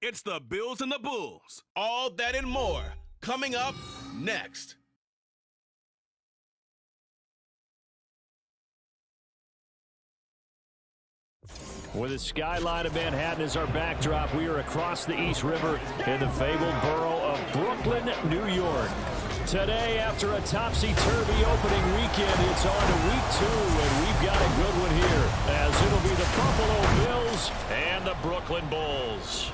It's the Bills and the Bulls. All that and more coming up next. With the skyline of Manhattan as our backdrop, we are across the East River in the fabled borough of Brooklyn, New York. Today, after a topsy-turvy opening weekend, it's on to week 2, and we've got a good one here, as it'll be the Buffalo Bills and the Brooklyn Bulls.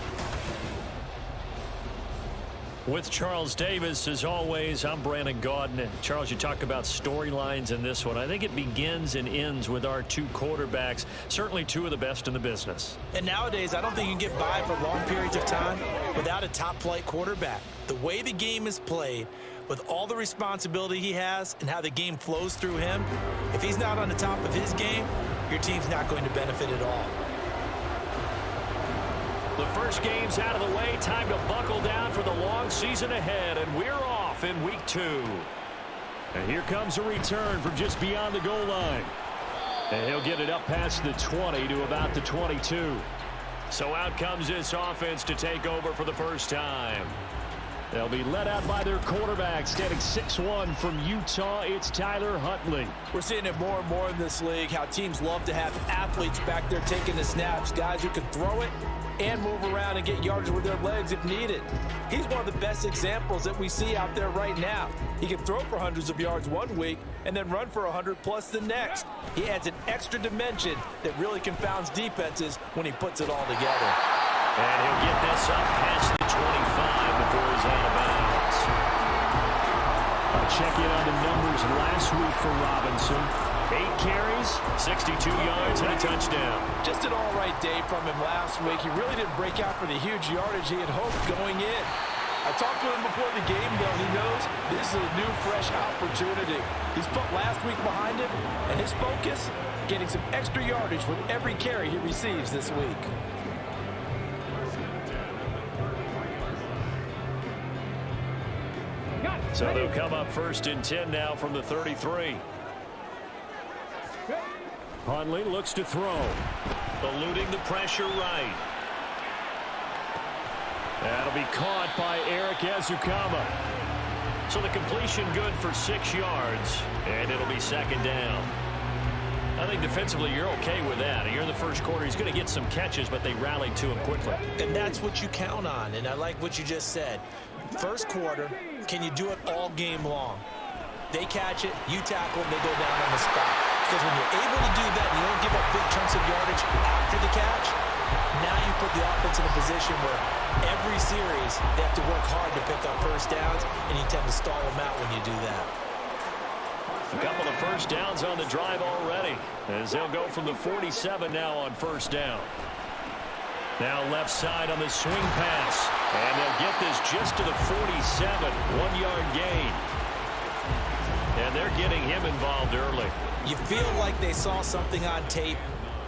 With Charles Davis, as always, I'm Brandon Gaudin. Charles, you talk about storylines in this one. I think it begins and ends with our two quarterbacks, certainly two of the best in the business. And nowadays, I don't think you can get by for long periods of time without a top-flight quarterback. The way the game is played, with all the responsibility he has and how the game flows through him, if he's not on the top of his game, your team's not going to benefit at all. The first game's out of the way. Time to buckle down for the long season ahead, and we're off in week 2. And here comes a return from just beyond the goal line. And he'll get it up past the 20 to about the 22. So out comes this offense to take over for the first time. They'll be led out by their quarterback, standing 6'1" from Utah. It's Tyler Huntley. We're seeing it more and more in this league, how teams love to have athletes back there taking the snaps, guys who can throw it and move around and get yardage with their legs if needed. He's one of the best examples that we see out there right now. He can throw for hundreds of yards one week and then run for 100+ the next. He adds an extra dimension that really confounds defenses when he puts it all together. And he'll get this up past the 25 before he's out of bounds. I'll check in on the numbers last week for Robinson. 8 carries, 62 yards, and a touchdown. Just an all-right day from him last week. He really didn't break out for the huge yardage he had hoped going in. I talked to him before the game, though. He knows this is a new, fresh opportunity. He's put last week behind him, and his focus, getting some extra yardage with every carry he receives this week. So they'll come up 1st and 10 now from the 33. Huntley looks to throw. Eluding the pressure right. That'll be caught by Eric Ezukama. So the completion good for 6 yards, and it'll be 2nd down. I think defensively you're okay with that. You're in the first quarter. He's going to get some catches, but they rallied to him quickly. And that's what you count on, and I like what you just said. First quarter, can you do it all game long? They catch it, you tackle, and they go down on the spot. Because when you're able to do that, you don't give up big chunks of yardage after the catch. Now you put the offense in a position where every series they have to work hard to pick up first downs, and you tend to stall them out when you do that. A couple of first downs on the drive already, as they'll go from the 47 now on 1st down. Now left side on the swing pass, and they'll get this just to the 47, 1-yard gain. And they're getting him involved early. You feel like they saw something on tape,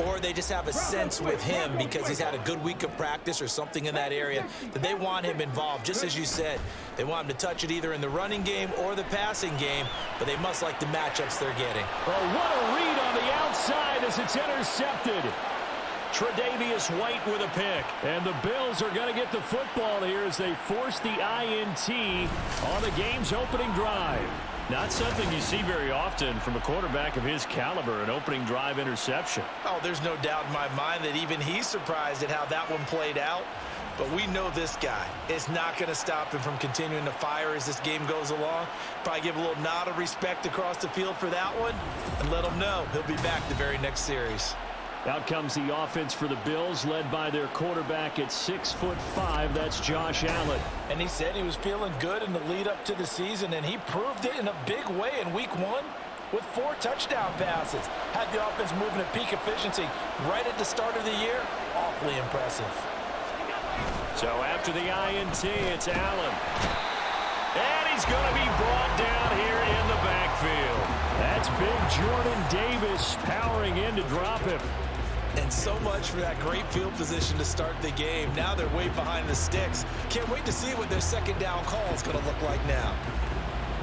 or they just have a sense with him because he's had a good week of practice or something in that area that they want him involved. Just as you said, they want him to touch it either in the running game or the passing game, but they must like the matchups they're getting. Oh, what a read on the outside as it's intercepted. Tre'Davious White with a pick. And the Bills are going to get the football here as they force the INT on the game's opening drive. Not something you see very often from a quarterback of his caliber, an opening drive interception. Oh, there's no doubt in my mind that even he's surprised at how that one played out. But we know this guy is not going to stop him from continuing to fire as this game goes along. Probably give a little nod of respect across the field for that one and let him know he'll be back the very next series. Out comes the offense for the Bills, led by their quarterback at 6'5". That's Josh Allen. And he said he was feeling good in the lead up to the season, and he proved it in a big way in week 1 with 4 touchdown passes. Had the offense moving at peak efficiency right at the start of the year. Awfully impressive. So after the INT, it's Allen. And he's going to be brought down here in the backfield. That's big Jordan Davis powering in to drop him. And so much for that great field position to start the game. Now they're way behind the sticks. Can't wait to see what their 2nd down call is going to look like now.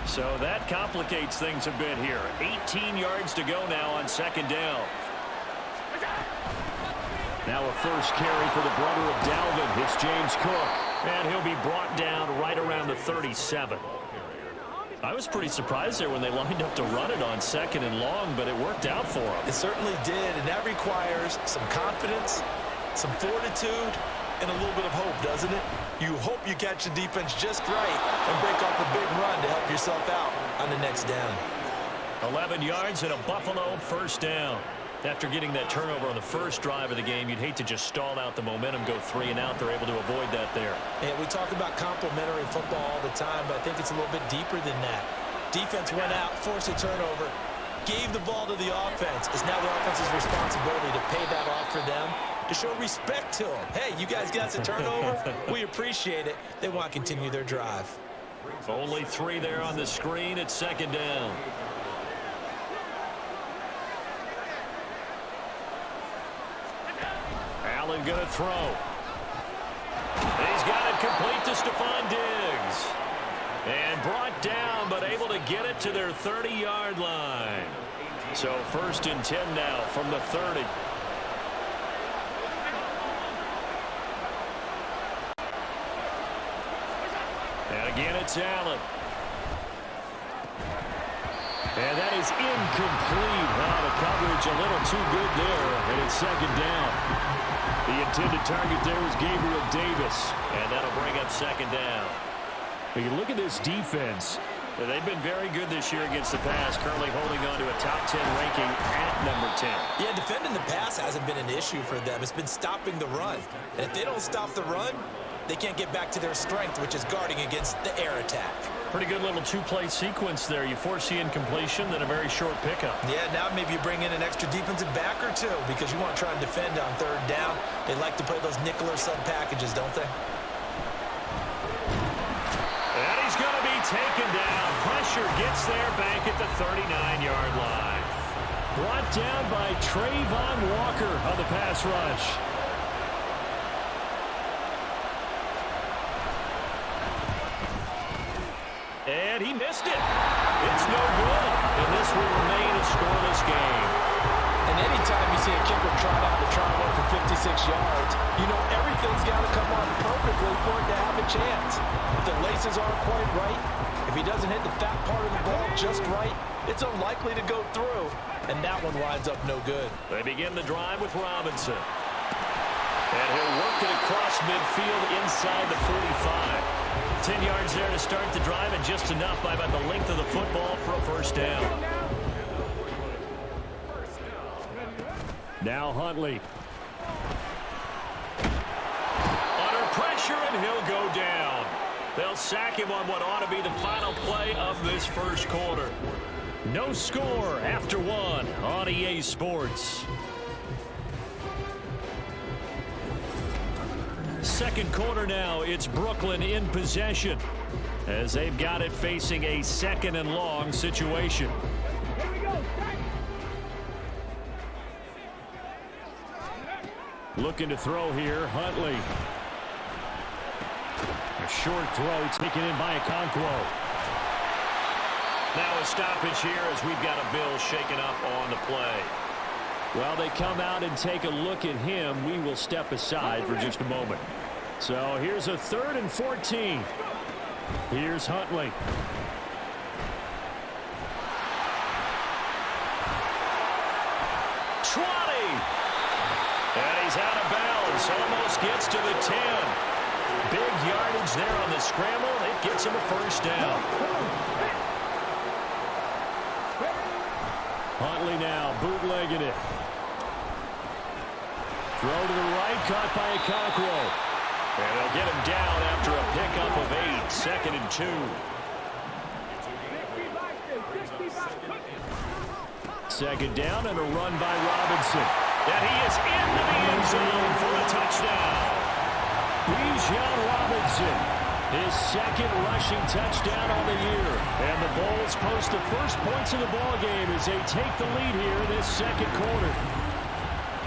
So that complicates things a bit here. 18 yards to go now on 2nd down. Now a first carry for the brother of Dalvin. It's James Cook. And he'll be brought down right around the 37. I was pretty surprised there when they lined up to run it on second and long, but it worked out for them. It certainly did, and that requires some confidence, some fortitude, and a little bit of hope, doesn't it? You hope you catch the defense just right and break off a big run to help yourself out on the next down. 11 yards and a Buffalo first down. After getting that turnover on the first drive of the game, you'd hate to just stall out the momentum, go 3 and out. They're able to avoid that there. And we talk about complementary football all the time, but I think it's a little bit deeper than that. Defense went out, forced a turnover, gave the ball to the offense. It's now the offense's responsibility to pay that off for them, to show respect to them. Hey, you guys got us a turnover. We appreciate it. They want to continue their drive. Only 3 there on the screen at second down. Allen going to throw. He's got it complete to Stephon Diggs. And brought down, but able to get it to their 30-yard line. So 1st and 10 now from the 30. And again, it's Allen. And that is incomplete. Wow, the coverage a little too good there. And it's second down. The intended target there was Gabriel Davis. And that'll bring up second down. When you look at this defense, they've been very good this year against the pass, currently holding on to a top 10 ranking at number 10. Yeah, defending the pass hasn't been an issue for them. It's been stopping the run. And if they don't stop the run, they can't get back to their strength, which is guarding against the air attack. Pretty good little 2-play sequence there. You force the incompletion, then a very short pickup. Yeah, now maybe you bring in an extra defensive back or two because you want to try and defend on 3rd down. They like to play those nickel or sub packages, don't they? And he's going to be taken down. Pressure gets there back at the 39-yard line. Brought down by Trayvon Walker on the pass rush. And he missed it. It's no good. And this will remain a scoreless game. And anytime you see a kicker trot out to try one for 56 yards, you know everything's got to come on perfectly for it to have a chance. If the laces aren't quite right, if he doesn't hit the fat part of the ball just right, it's unlikely to go through. And that one winds up no good. They begin the drive with Robinson. And he'll work it across midfield inside the 45. 10 yards there to start the drive, and just enough by about the length of the football for a first down. Now Huntley. Under pressure, and he'll go down. They'll sack him on what ought to be the final play of this first quarter. No score after 1 on EA Sports. Second quarter now, it's Brooklyn in possession as they've got it facing a 2nd and long situation. Looking to throw here, Huntley. A short throw taken in by Okonkwo. Now a stoppage here as we've got a Bill shaken up on the play. Well, they come out and take a look at him. We will step aside for just a moment. So here's a 3rd and 14. Here's Huntley. And he's out of bounds. Almost gets to the 10. Big yardage there on the scramble. It gets him a first down. Huntley now bootlegging it. Throw to the right, caught by Okonkwo. And they'll get him down after a pickup of 8. 2nd and 2. Second down and a run by Robinson. And he is into the end zone for a touchdown. Bijan Robinson, his 2nd rushing touchdown on the year. And the Bulls post the first points of the ball game as they take the lead here in this 2nd quarter.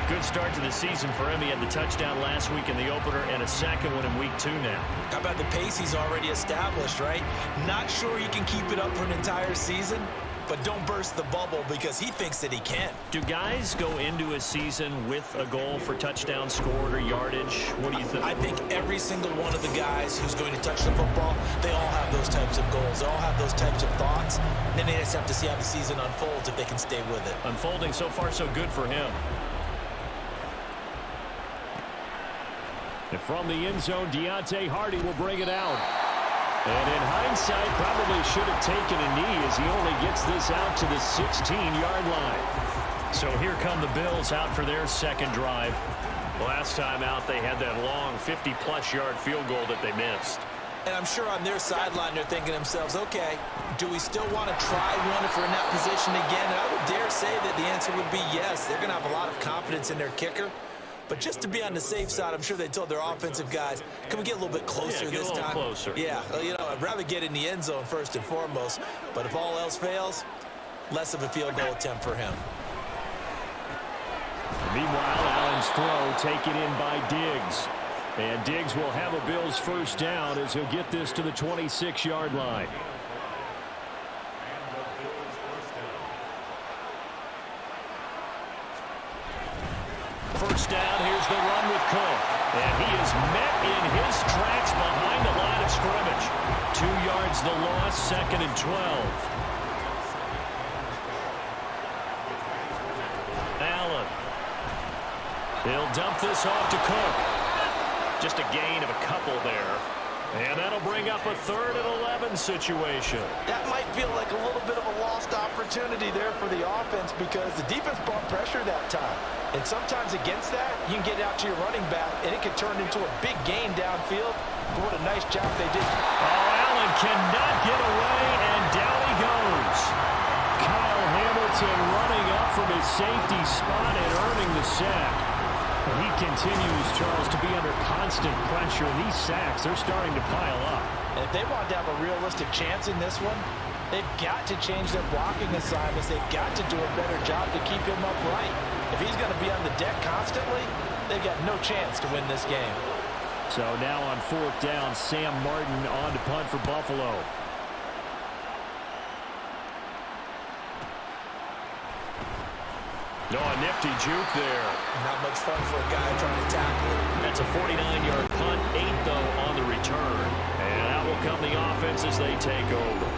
Good start to the season for him. He had the touchdown last week in the opener and a 2nd one in week 2 now. How about the pace he's already established, right? Not sure he can keep it up for an entire season, but don't burst the bubble because he thinks that he can. Do guys go into a season with a goal for touchdown scored or yardage? What do you think? I think every single one of the guys who's going to touch the football, they all have those types of goals. They all have those types of thoughts. Then they just have to see how the season unfolds if they can stay with it. Unfolding so far so good for him. And from the end zone, Deontay Hardy will bring it out. And in hindsight, probably should have taken a knee as he only gets this out to the 16-yard line. So here come the Bills out for their second drive. Last time out, they had that long 50-plus yard field goal that they missed. And I'm sure on their sideline, they're thinking to themselves, okay, do we still want to try one if we're in that position again? And I would dare say that the answer would be yes. They're going to have a lot of confidence in their kicker. But just to be on the safe side, I'm sure they told their offensive guys, can we get a little bit closer this time? Closer. Yeah, well, you know, I'd rather get in the end zone first and foremost. But if all else fails, less of a field goal attempt for him. Meanwhile, Allen's throw taken in by Diggs. And Diggs will have a Bills first down as he'll get this to the 26-yard line. First down, here's the run with Cook. And he is met in his tracks behind the line of scrimmage. 2 yards the loss, 2nd and 12. Allen. He'll dump this off to Cook. Just a gain of a couple there. And that'll bring up a 3rd and 11 situation. That might feel like a little bit of a lost opportunity there for the offense because the defense brought pressure that time. And sometimes against that, you can get out to your running back, and it can turn into a big gain downfield. But what a nice job they did. Oh, Allen cannot get away, and down he goes. Kyle Hamilton running up from his safety spot and earning the sack. He continues, Charles, to be under constant pressure, and these sacks, they're starting to pile up. And if they want to have a realistic chance in this one, they've got to change their blocking assignments. They've got to do a better job to keep him upright. If he's going to be on the deck constantly, they've got no chance to win this game. So now on 4th down, Sam Martin on to punt for Buffalo. No, a nifty juke there. Not much fun for a guy trying to tackle it. That's a 49-yard punt, 8 though on the return. And out will come the offense as they take over.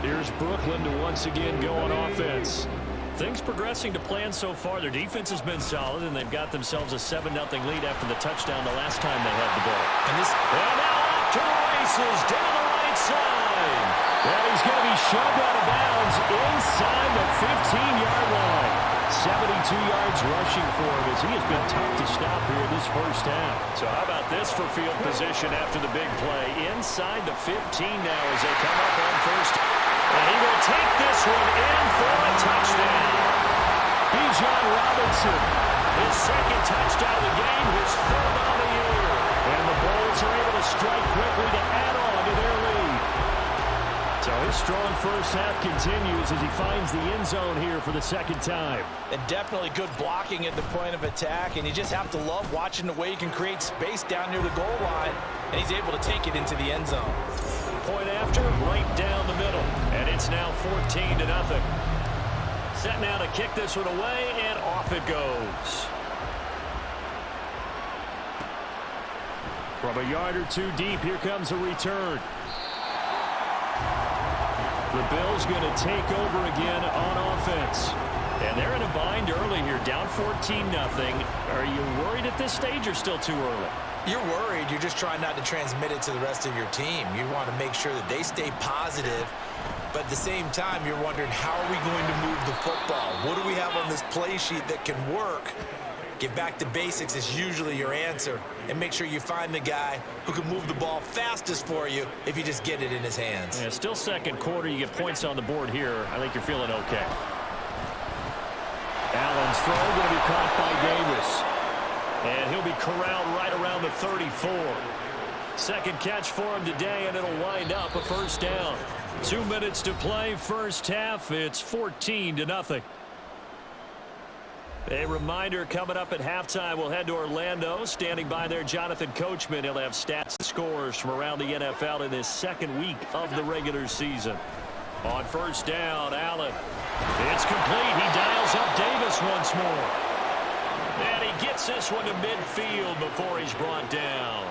Here's Brooklyn to once again go on offense. Things progressing to plan so far. Their defense has been solid, and they've got themselves a 7-0 lead after the touchdown the last time they had the ball. And now off to the races down the right side. And he's going to be shoved out of bounds inside the 15-yard line. 72 yards rushing for him as he has been tough to stop here this first half. So how about this for field position after the big play? Inside the 15 now as they come up on first. And he will take this one in for a touchdown. Bijan Robinson, his 2nd touchdown of the game, his 3rd on the year. And the Bulls are able to strike quickly to add on to their lead. So his strong first half continues as he finds the end zone here for the 2nd time. And definitely good blocking at the point of attack, and you just have to love watching the way he can create space down near the goal line, and he's able to take it into the end zone. Point after, right down the middle, and it's now 14-0. Set now to kick this one away, and off it goes. From a yard or two deep, here comes a return. The Bills going to take over again on offense. And they're in a bind early here, down 14-0. Are you worried at this stage or still too early? You're worried. You're just trying not to transmit it to the rest of your team. You want to make sure that they stay positive. But at the same time, you're wondering, how are we going to move the football? What do we have on this play sheet that can work? Get back to basics is usually your answer. And make sure you find the guy who can move the ball fastest for you if you just get it in his hands. Yeah, still 2nd quarter. You get points on the board here. I think you're feeling okay. Allen's throw going to be caught by Davis. And he'll be corralled right around the 34. 2nd catch for him today, and it'll wind up a first down. 2 minutes to play, first half. It's 14-0. A reminder coming up at halftime. We'll head to Orlando. Standing by there, Jonathan Coachman. He'll have stats and scores from around the NFL in his 2nd week of the regular season. On first down, Allen. It's complete. He dials up Davis once more. And he gets this one to midfield before he's brought down.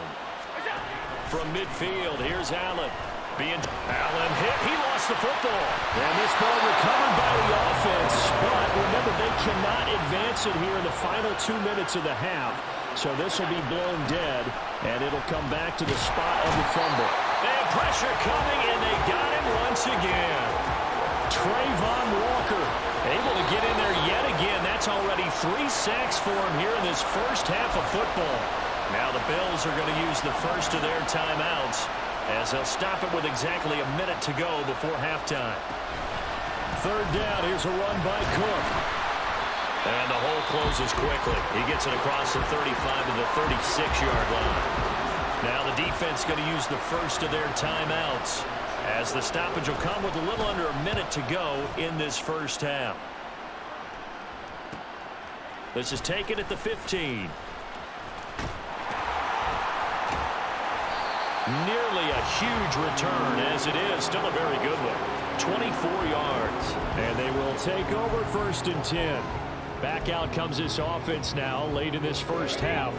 From midfield, here's Allen. Allen hit. He lost the football. And this ball recovered by the offense. But remember, they cannot advance it here in the final 2 minutes of the half. So this will be blown dead, and it'll come back to the spot of the fumble. And pressure coming, and they got him once again. Trayvon Walker able to get in there yet again. That's already 3 sacks for him here in this first half of football. Now the Bills are going to use the first of their timeouts as they'll stop it with exactly a minute to go before halftime. Third down, here's a run by Cook. And the hole closes quickly. He gets it across the 35 to the 36-yard line. Now the defense going to use the first of their timeouts as the stoppage will come with a little under a minute to go in this first half. This is taken at the 15. Nearly a huge return, as it is still a very good one. 24 yards. And they will take over first and 10. Back out comes this offense now late in this first half.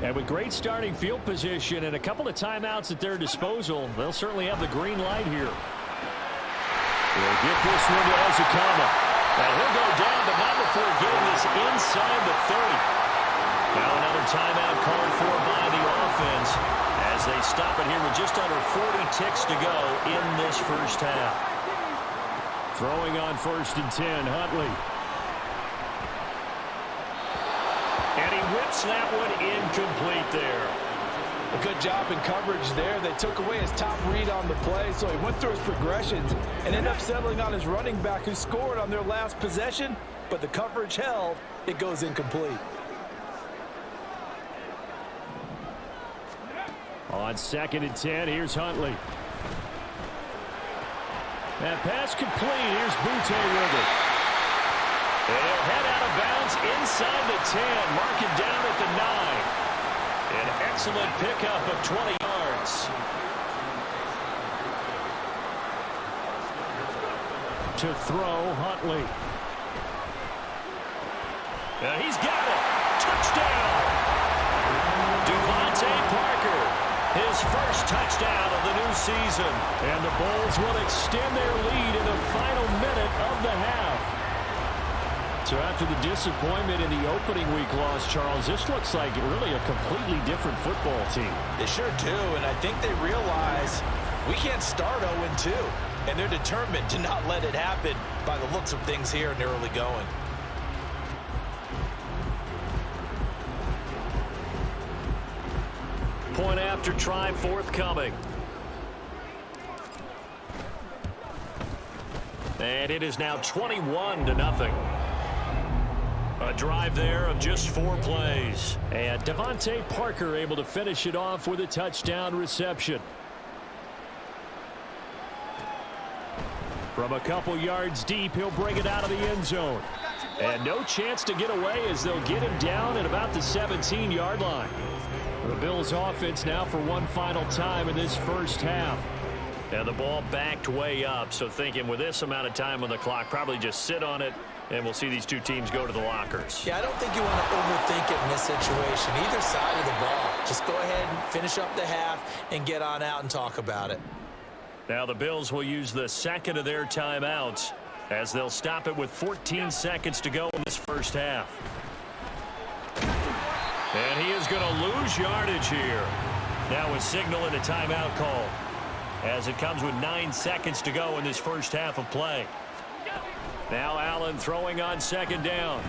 And with great starting field position and a couple of timeouts at their disposal, they'll certainly have the green light here. They'll get this one to Ozukama. And he'll go down, but not before getting this inside the 30. Now another timeout called for by the offense as they stop it here with just under 40 ticks to go in this first half. Throwing on first and 10, Huntley. And he whips that one incomplete there. A good job in coverage there. They took away his top read on the play, so he went through his progressions and ended up settling on his running back who scored on their last possession, but the coverage held. It goes incomplete. On second and 10, here's Huntley. That pass complete. Here's Butte with it. And he'll head out of bounds inside the 10. Mark it down at the 9. An excellent pickup of 20 yards. To throw, Huntley. And he's got it. Touchdown. Devontae Parker. His first touchdown of the new season. And the Bulls will extend their lead in the final minute of the half. So after the disappointment in the opening week loss, Charles, this looks like really a completely different football team. They sure do, and I think they realize we can't start 0-2. And they're determined to not let it happen by the looks of things here in the early going. Point after try forthcoming. And it is now 21-0. A drive there of just 4 plays. And Devontae Parker able to finish it off with a touchdown reception. From a couple yards deep, he'll bring it out of the end zone. And no chance to get away as they'll get him down at about the 17-yard line. The Bills offense now for one final time in this first half. And the ball backed way up, so thinking with this amount of time on the clock, probably just sit on it, and we'll see these two teams go to the lockers. Yeah, I don't think you want to overthink it in this situation. Either side of the ball. Just go ahead and finish up the half and get on out and talk about it. Now the Bills will use the second of their timeouts as they'll stop it with 14 seconds to go in this first half. And he is going to lose yardage here. Now a signal and a timeout call as it comes with 9 seconds to go in this first half of play. Now Allen throwing on second down.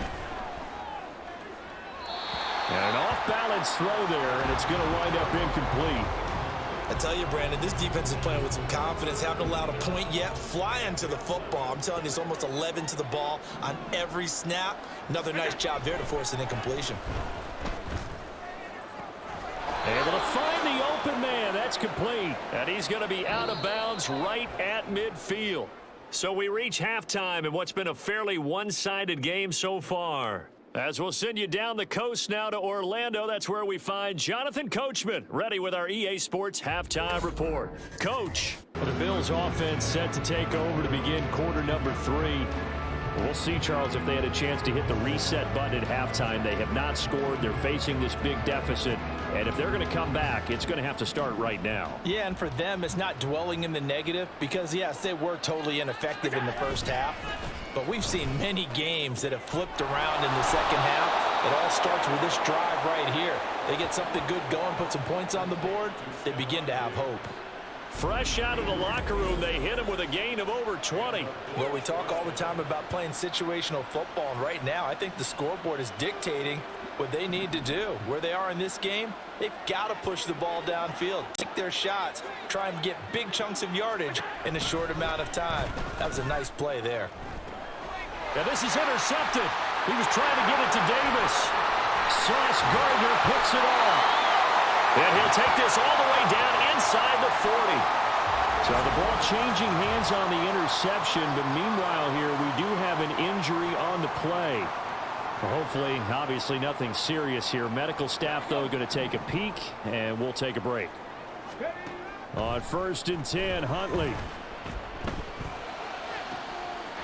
And an off-balance throw there, and it's going to wind up incomplete. I tell you, Brandon, this defense is playing with some confidence. Haven't allowed a point yet. Flying to the football. I'm telling you, it's almost 11 to the ball on every snap. Another nice job there to force an incompletion. Able to find the open man. That's complete. And he's going to be out of bounds right at midfield. So we reach halftime in what's been a fairly one-sided game so far. As we'll send you down the coast now to Orlando, that's where we find Jonathan Coachman, ready with our EA Sports Halftime Report. Coach, the Bills offense set to take over to begin quarter number 3. We'll see, Charles, if they had a chance to hit the reset button at halftime. They have not scored. They're facing this big deficit. And if they're going to come back, it's going to have to start right now. Yeah, and for them, it's not dwelling in the negative because, yes, they were totally ineffective in the first half. But we've seen many games that have flipped around in the second half. It all starts with this drive right here. They get something good going, put some points on the board, they begin to have hope. Fresh out of the locker room, they hit him with a gain of over 20. Well, we talk all the time about playing situational football, and right now I think the scoreboard is dictating what they need to do. Where they are in this game, they've got to push the ball downfield, take their shots, try and get big chunks of yardage in a short amount of time. That was a nice play there. Now this is intercepted. He was trying to get it to Davis. Sauce Gardner picks it off. And he'll take this all the way down inside the 40. So the ball changing hands on the interception, but meanwhile here we do have an injury on the play. Well, hopefully, obviously nothing serious here. Medical staff, though, going to take a peek, and we'll take a break. On 1st and 10, Huntley.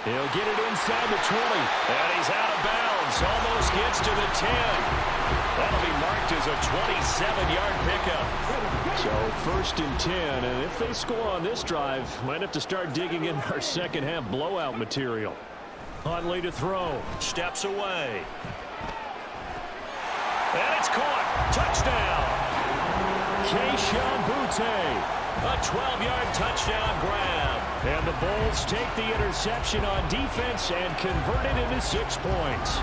He'll get it inside the 20. And he's out of bounds. Almost gets to the 10. That'll be marked as a 27-yard pickup. So 1st and 10. And if they score on this drive, might have to start digging in our second half blowout material. Huntley to throw. Steps away. And it's caught. Touchdown. Keyshawn Butte. A 12-yard touchdown grab. And the Bulls take the interception on defense and convert it into 6 points.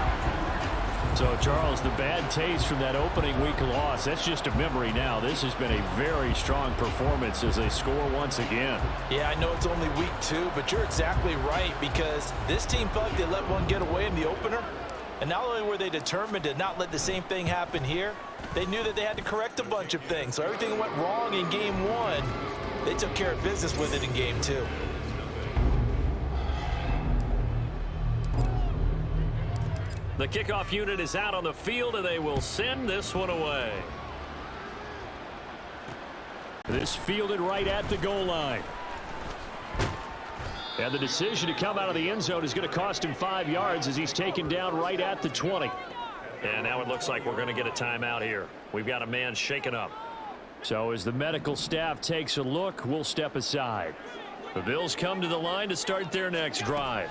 So, Charles, the bad taste from that opening week loss, that's just a memory now. This has been a very strong performance as they score once again. Yeah, I know it's only week 2, but you're exactly right because this team felt like they let one get away in the opener. And not only were they determined to not let the same thing happen here, they knew that they had to correct a bunch of things. So everything that went wrong in game 1, they took care of business with it in game 2. The kickoff unit is out on the field, and they will send this one away. This fielded right at the goal line. And the decision to come out of the end zone is going to cost him 5 yards as he's taken down right at the 20. And now it looks like we're going to get a timeout here. We've got a man shaken up. So as the medical staff takes a look, we'll step aside. The Bills come to the line to start their next drive.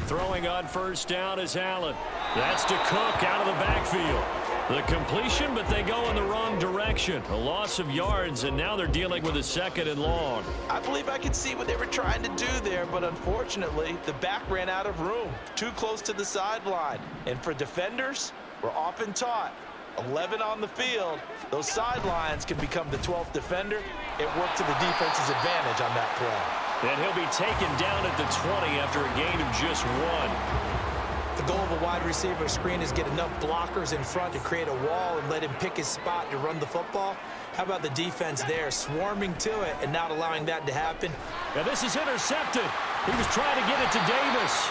Throwing on 1st down is Allen. That's to Cook out of the backfield. The completion, but they go in the wrong direction. A loss of yards, and now they're dealing with a 2nd and long. I believe I could see what they were trying to do there, but unfortunately, the back ran out of room. Too close to the sideline. And for defenders, we're often taught, 11 on the field, those sidelines can become the 12th defender. It worked to the defense's advantage on that play. And he'll be taken down at the 20 after a gain of just 1. The goal of a wide receiver screen is get enough blockers in front to create a wall and let him pick his spot to run the football. How about the defense there, swarming to it and not allowing that to happen? Now this is intercepted. He was trying to get it to Davis.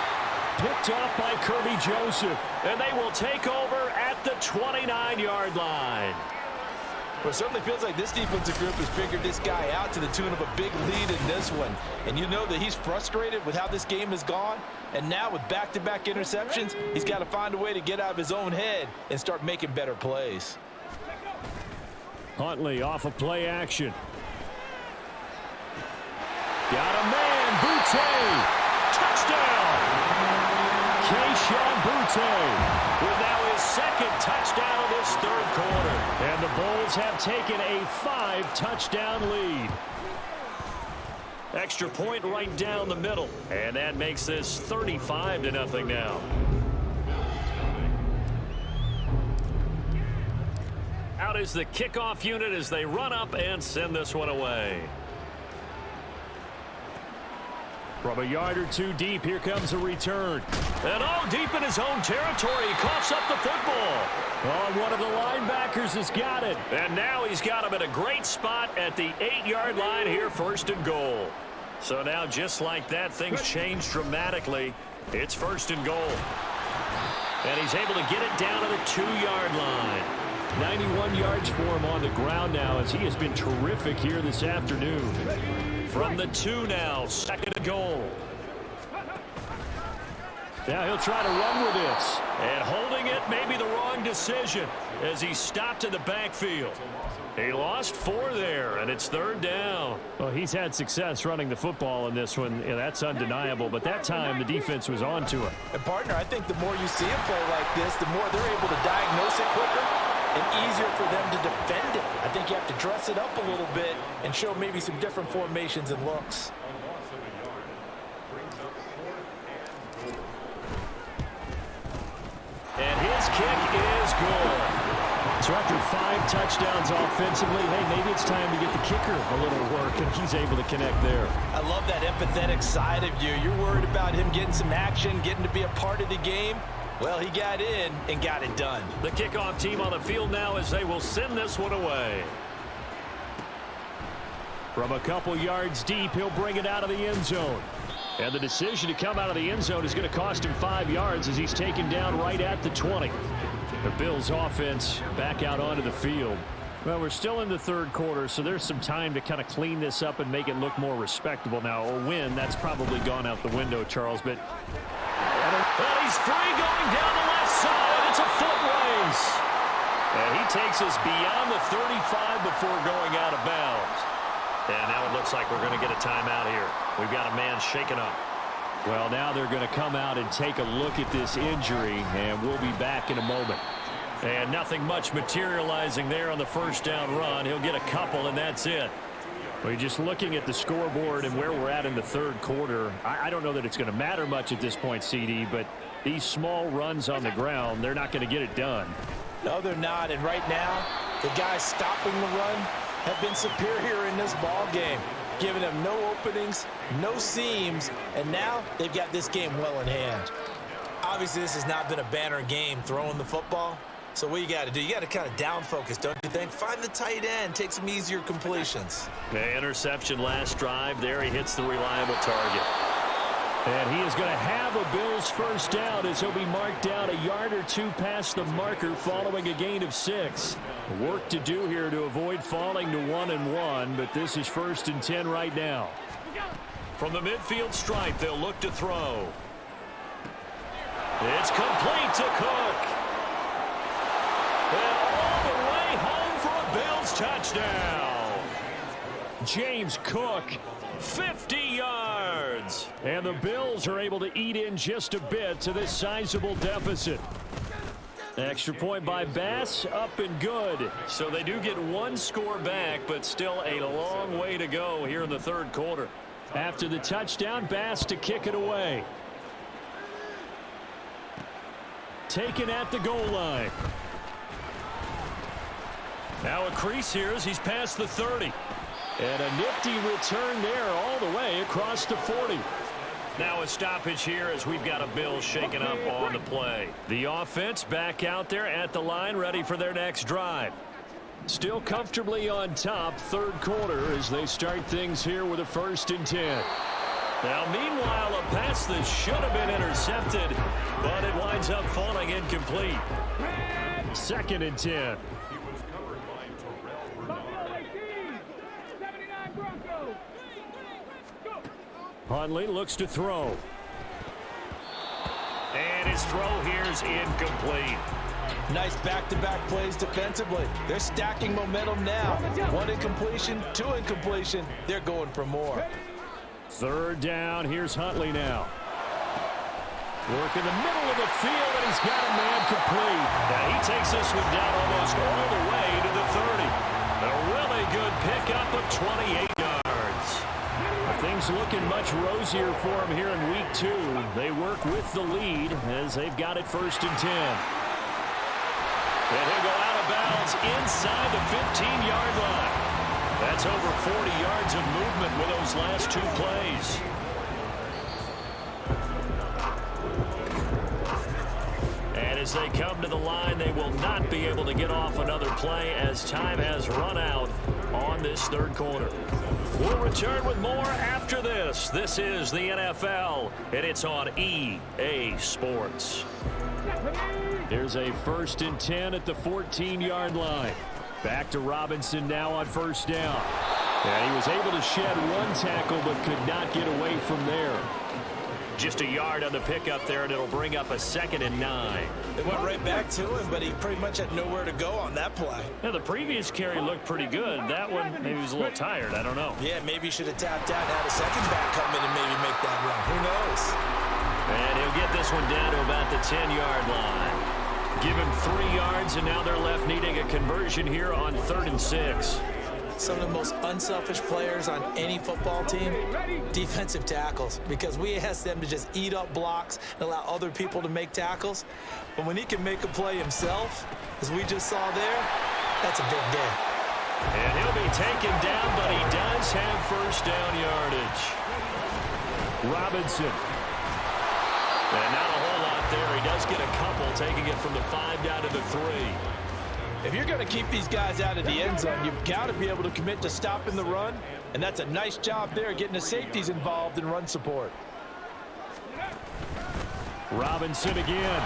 Picked off by Kirby Joseph. And they will take over at the 29-yard line. Well, it certainly feels like this defensive group has figured this guy out to the tune of a big lead in this one. And you know that he's frustrated with how this game has gone. And now with back-to-back interceptions, he's got to find a way to get out of his own head and start making better plays. Huntley off of play action. Got a man, Butte. Touchdown. Keyshawn Butte with now his 2nd touchdown of this 3rd quarter. And the Bulls have taken a 5-touchdown lead. Extra point right down the middle. And that makes this 35-0 now. Out is the kickoff unit as they run up and send this one away. From a yard or 2 deep, here comes a return. And deep in his own territory, he coughs up the football. One of the linebackers has got it. And now he's got him at a great spot at the 8-yard line here, 1st and goal. So now, just like that, things change dramatically. It's 1st and goal. And he's able to get it down to the 2-yard line. 91 yards for him on the ground now as he has been terrific here this afternoon. From the 2 now, 2nd and goal. Now he'll try to run with this. And holding it may be the wrong decision as he stopped in the backfield. He lost 4 there, and it's 3rd down. Well, he's had success running the football in this one. Yeah, that's undeniable. But that time, the defense was on to him. And, partner, I think the more you see him play like this, the more they're able to diagnose it quicker and easier for them to defend it. I think you have to dress it up a little bit and show maybe some different formations and looks. And his kick is good. So after 5 touchdowns offensively, hey, maybe it's time to get the kicker a little work, and he's able to connect there. I love that empathetic side of you. You're worried about him getting some action, getting to be a part of the game. Well, he got in and got it done. The kickoff team on the field now as they will send this one away. From a couple yards deep, he'll bring it out of the end zone. And the decision to come out of the end zone is going to cost him 5 yards as he's taken down right at the 20. The Bills offense back out onto the field. Well, we're still in the 3rd quarter, so there's some time to kind of clean this up and make it look more respectable. Now, a win, that's probably gone out the window, Charles, but... Well, he's free going down the left side. It's a foot race. And he takes us beyond the 35 before going out of bounds. And now it looks like we're going to get a timeout here. We've got a man shaken up. Well, now they're going to come out and take a look at this injury, and we'll be back in a moment. And nothing much materializing there on the 1st down run. He'll get a couple, and that's it. Well, just looking at the scoreboard and where we're at in the 3rd quarter, I don't know that it's going to matter much at this point, CD, but these small runs on the ground, they're not going to get it done. No, they're not. And right now, the guys stopping the run have been superior in this ball game, giving them no openings, no seams, and now they've got this game well in hand. Obviously, this has not been a banner game throwing the football. So what you got to do, you got to kind of down focus, don't you think? Find the tight end, take some easier completions. The interception last drive. There he hits the reliable target. And he is going to have a Bills 1st down as he'll be marked down a yard or 2 past the marker following a gain of 6. Work to do here to avoid falling to 1-1, but this is 1st and 10 right now. From the midfield stripe, they'll look to throw. It's complete to Cook. And all the way home for a Bills touchdown. James Cook, 50 yards. And the Bills are able to eat in just a bit to this sizable deficit. Extra point by Bass, up and good. So they do get 1 score back, but still a long way to go here in the 3rd quarter. After the touchdown, Bass to kick it away. Taken at the goal line. Now a crease here as he's past the 30. And a nifty return there all the way across the 40. Now a stoppage here as we've got a Bills shaken up on the play. The offense back out there at the line ready for their next drive. Still comfortably on top, 3rd quarter as they start things here with a 1st and 10. Now meanwhile a pass that should have been intercepted, but it winds up falling incomplete. 2nd and 10. Hundley looks to throw. And his throw here is incomplete. Nice back-to-back plays defensively. They're stacking momentum now. 1 incompletion, 2 incompletion. They're going for more. 3rd down. Here's Huntley now. Work in the middle of the field, and he's got a man complete. Now he takes this one down almost all the way to the 30. A really good pickup of 28 yards. Things looking much rosier for him here in week 2. They work with the lead as they've got it 1st and 10. And he'll go out of bounds inside the 15-yard line. That's over 40 yards of movement with those last 2 plays. And as they come to the line, they will not be able to get off another play as time has run out on this 3rd quarter. We'll return with more after this. This is the NFL, and it's on EA Sports. Here's a 1st and 10 at the 14-yard line. Back to Robinson now on 1st down. And he was able to shed one tackle but could not get away from there. Just a yard on the pickup there, and it'll bring up a 2nd and 9. They went right back to him, but he pretty much had nowhere to go on that play. Now, the previous carry looked pretty good. That one, maybe he was a little tired. I don't know. Yeah, maybe he should have tapped out and had a second back come in and maybe make that run. Who knows? And he'll get this one down to about the 10-yard line. Give him 3 yards, and now they're left needing a conversion here on 3rd and 6. Some of the most unselfish players on any football team, defensive tackles, because we ask them to just eat up blocks and allow other people to make tackles. But when he can make a play himself, as we just saw there, that's a big day. And he'll be taken down, but he does have 1st down yardage. Robinson. And not a whole lot there. He does get a couple, taking it from the 5 down to the 3. If you're going to keep these guys out of the end zone, you've got to be able to commit to stopping the run, and that's a nice job there getting the safeties involved in run support. Robinson again.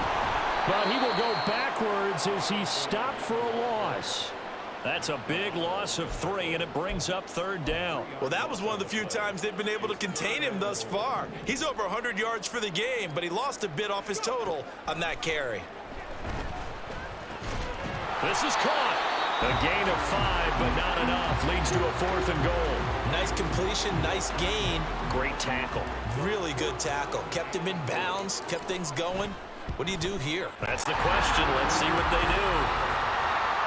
But he will go backwards as he's stopped for a loss. That's a big loss of 3, and it brings up 3rd down. Well, that was one of the few times they've been able to contain him thus far. He's over 100 yards for the game, but he lost a bit off his total on that carry. This is caught. A gain of 5, but not enough. Leads to a 4th and goal. Nice completion, nice gain. Great tackle. Really good tackle. Kept him in bounds, kept things going. What do you do here? That's the question. Let's see what they do.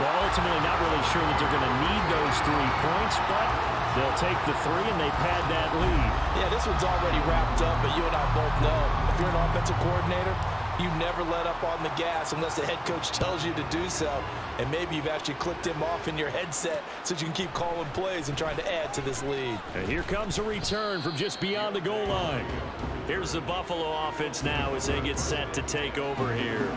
Well, ultimately, not really sure that they're going to need those 3 points, but they'll take the 3 and they pad that lead. Yeah, this one's already wrapped up, but you and I both know if you're an offensive coordinator, you never let up on the gas unless the head coach tells you to do so. And maybe you've actually clicked him off in your headset so you can keep calling plays and trying to add to this lead. And here comes a return from just beyond the goal line. Here's the Buffalo offense now as they get set to take over here.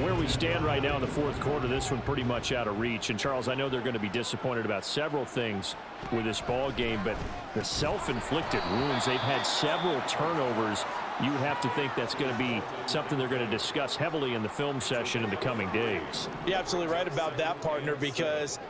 Where we stand right now in the 4th quarter, this one pretty much out of reach. And, Charles, I know they're going to be disappointed about several things with this ball game, but the self-inflicted wounds, they've had several turnovers. You would have to think that's going to be something they're going to discuss heavily in the film session in the coming days. You're absolutely right about that, partner, because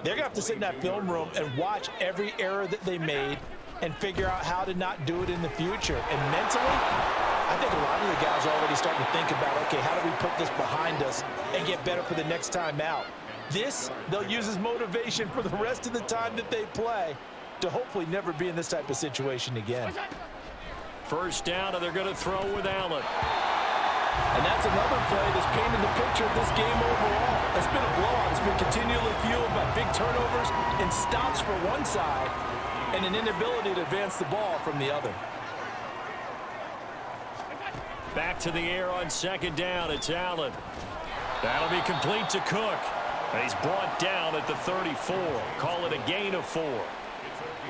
they're going to have to sit in that film room and watch every error that they made and figure out how to not do it in the future. And mentally, I think a lot of the guys are already starting to think about, okay, how do we put this behind us and get better for the next time out? This, they'll use as motivation for the rest of the time that they play to hopefully never be in this type of situation again. 1st down, and they're going to throw with Allen. And that's another play that's painted the picture of this game overall. It's been a blowout. It's been continually fueled by big turnovers and stops for one side and an inability to advance the ball from the other. Back to the air on 2nd down. It's Allen. That'll be complete to Cook. He's brought down at the 34. Call it a gain of 4.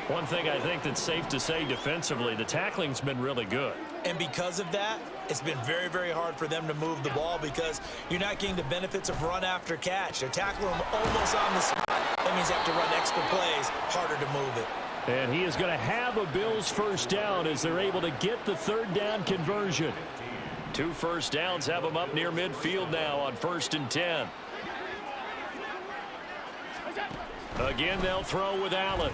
One thing I think that's safe to say defensively, the tackling's been really good. And because of that, it's been very, very hard for them to move the ball because you're not getting the benefits of run after catch. They're tackling them almost on the spot. That means they have to run extra plays, harder to move it. And he is going to have a Bills 1st down as they're able to get the 3rd down conversion. 2 1st downs have them up near midfield now on 1st and 10. Again, they'll throw with Allen.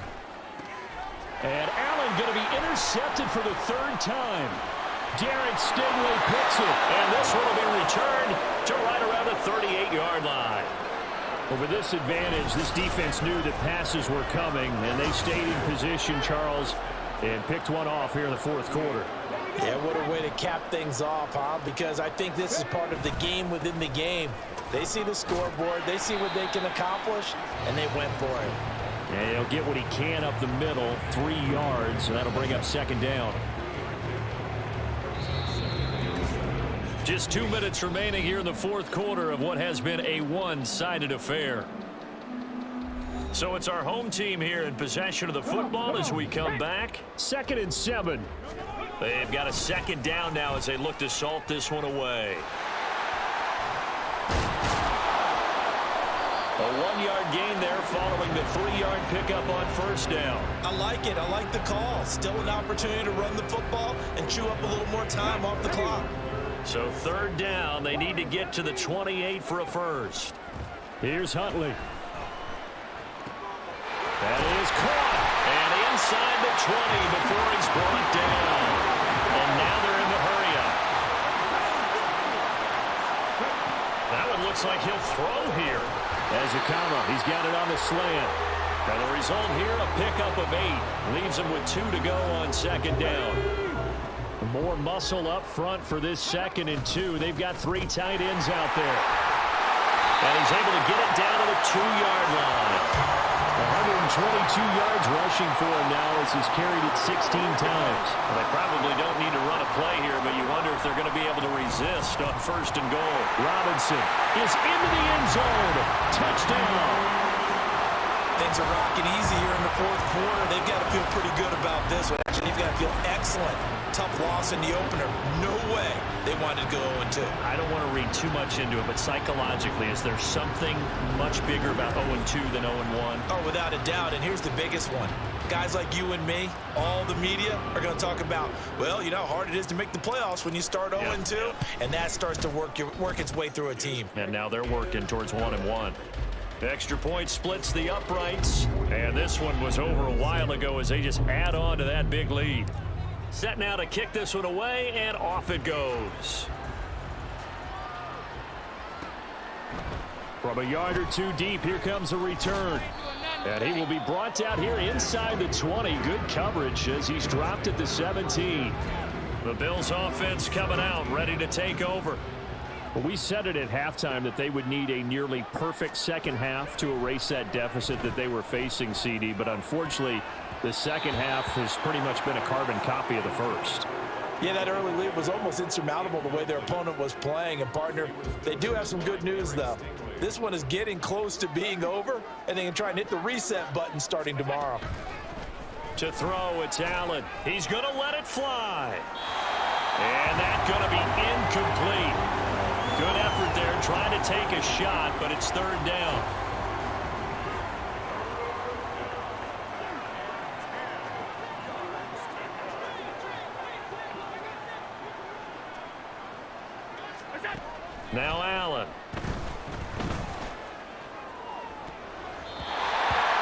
And Allen going to be intercepted for the 3rd time. Derek Stingley picks it. And this one will be returned to right around the 38-yard line. Well, with this advantage, this defense knew that passes were coming, and they stayed in position, Charles, and picked one off here in the 4th quarter. Yeah, what a way to cap things off, huh? Because I think this is part of the game within the game. They see the scoreboard, they see what they can accomplish, and they went for it. And he'll get what he can up the middle, 3 yards, and that'll bring up 2nd down. Just 2 minutes remaining here in the 4th quarter of what has been a one-sided affair. So it's our home team here in possession of the football as we come back. 2nd and 7. They've got a 2nd down now as they look to salt this one away. A 1-yard gain there following the 3-yard pickup on 1st down. I like it. I like the call. Still an opportunity to run the football and chew up a little more time off the clock. So third down, they need to get to the 28 for a first. Here's Huntley. That is caught. And inside the 20 before he's brought down. And now they're in the hurry-up. That one looks like he'll throw here. As Akama, he's got it on the slant. And the result here, a pickup of 8. Leaves him with 2 to go on second down. More muscle up front for this 2nd and 2. They've got 3 tight ends out there. And he's able to get it down to the 2-yard line. 122 yards rushing for him now as he's carried it 16 times. Well, they probably don't need to run a play here, but you wonder if they're going to be able to resist on 1st and goal. Robinson is into the end zone. Touchdown. Things are rocking easy here in the 4th quarter. They've got to feel pretty good about this one. Actually, they've got to feel excellent. Tough loss in the opener. No way they wanted to go 0-2. I don't want to read too much into it, but psychologically, is there something much bigger about 0-2 than 0-1? Oh, without a doubt. And here's the biggest one. Guys like you and me, all the media, are going to talk about, well, you know how hard it is to make the playoffs when you start 0-2. And that starts to work its way through a team. And now they're working towards 1-1. Extra point splits the uprights. And this one was over a while ago as they just add on to that big lead. Set now to kick this one away, and off it goes. From a yard or 2 deep, here comes a return. And he will be brought down here inside the 20. Good coverage as he's dropped at the 17. The Bills offense coming out, ready to take over. Well, we said it at halftime that they would need a nearly perfect second half to erase that deficit that they were facing, CD. But unfortunately, the second half has pretty much been a carbon copy of the first. Yeah, that early lead was almost insurmountable the way their opponent was playing. And, partner, they do have some good news, though. This one is getting close to being over, and they can try and hit the reset button starting tomorrow. To throw, it's Allen. He's going to let it fly. And that's going to be incomplete. Good effort there, trying to take a shot, but it's 3rd down. Now Allen.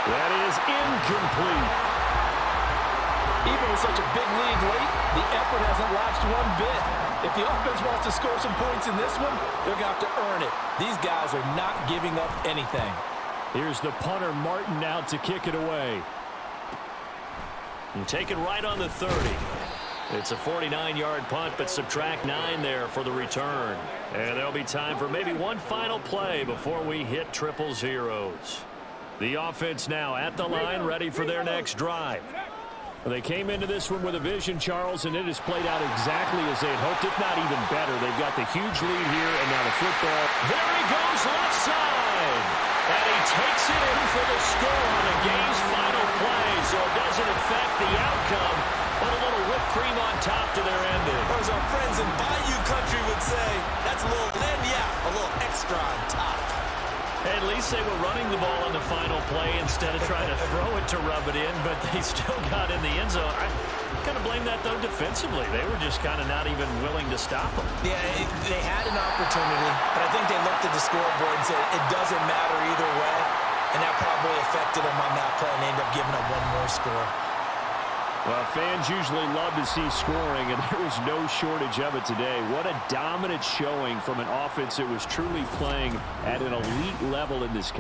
That is incomplete. Even with such a big lead late, the effort hasn't lapsed one bit. If the offense wants to score some points in this one, they're going to have to earn it. These guys are not giving up anything. Here's the punter, Martin, out to kick it away. And take it right on the 30. It's a 49-yard punt, but subtract 9 there for the return. And there'll be time for maybe one final play before we hit 000. The offense now at the line, ready for their next drive. They came into this one with a vision, Charles, and it has played out exactly as they had hoped, if not even better. They've got the huge lead here, and now the football. There he goes, left side. And he takes it in for the score on the game's final play, so it doesn't affect the outcome, but a little whipped cream on top to their ending. Or as our friends in Bayou Country would say, that's a little lagniappe, a little extra on top. At least they were running the ball on the final play instead of trying to throw it to rub it in, but they still got in the end zone. I kind of blame that, though, defensively. They were just kind of not even willing to stop them. Yeah, they had an opportunity, but I think they looked at the scoreboard and said it doesn't matter either way, and that probably affected them on that play, and they ended up giving up one more score. Well, fans usually love to see scoring, and there was no shortage of it today. What a dominant showing from an offense that was truly playing at an elite level in this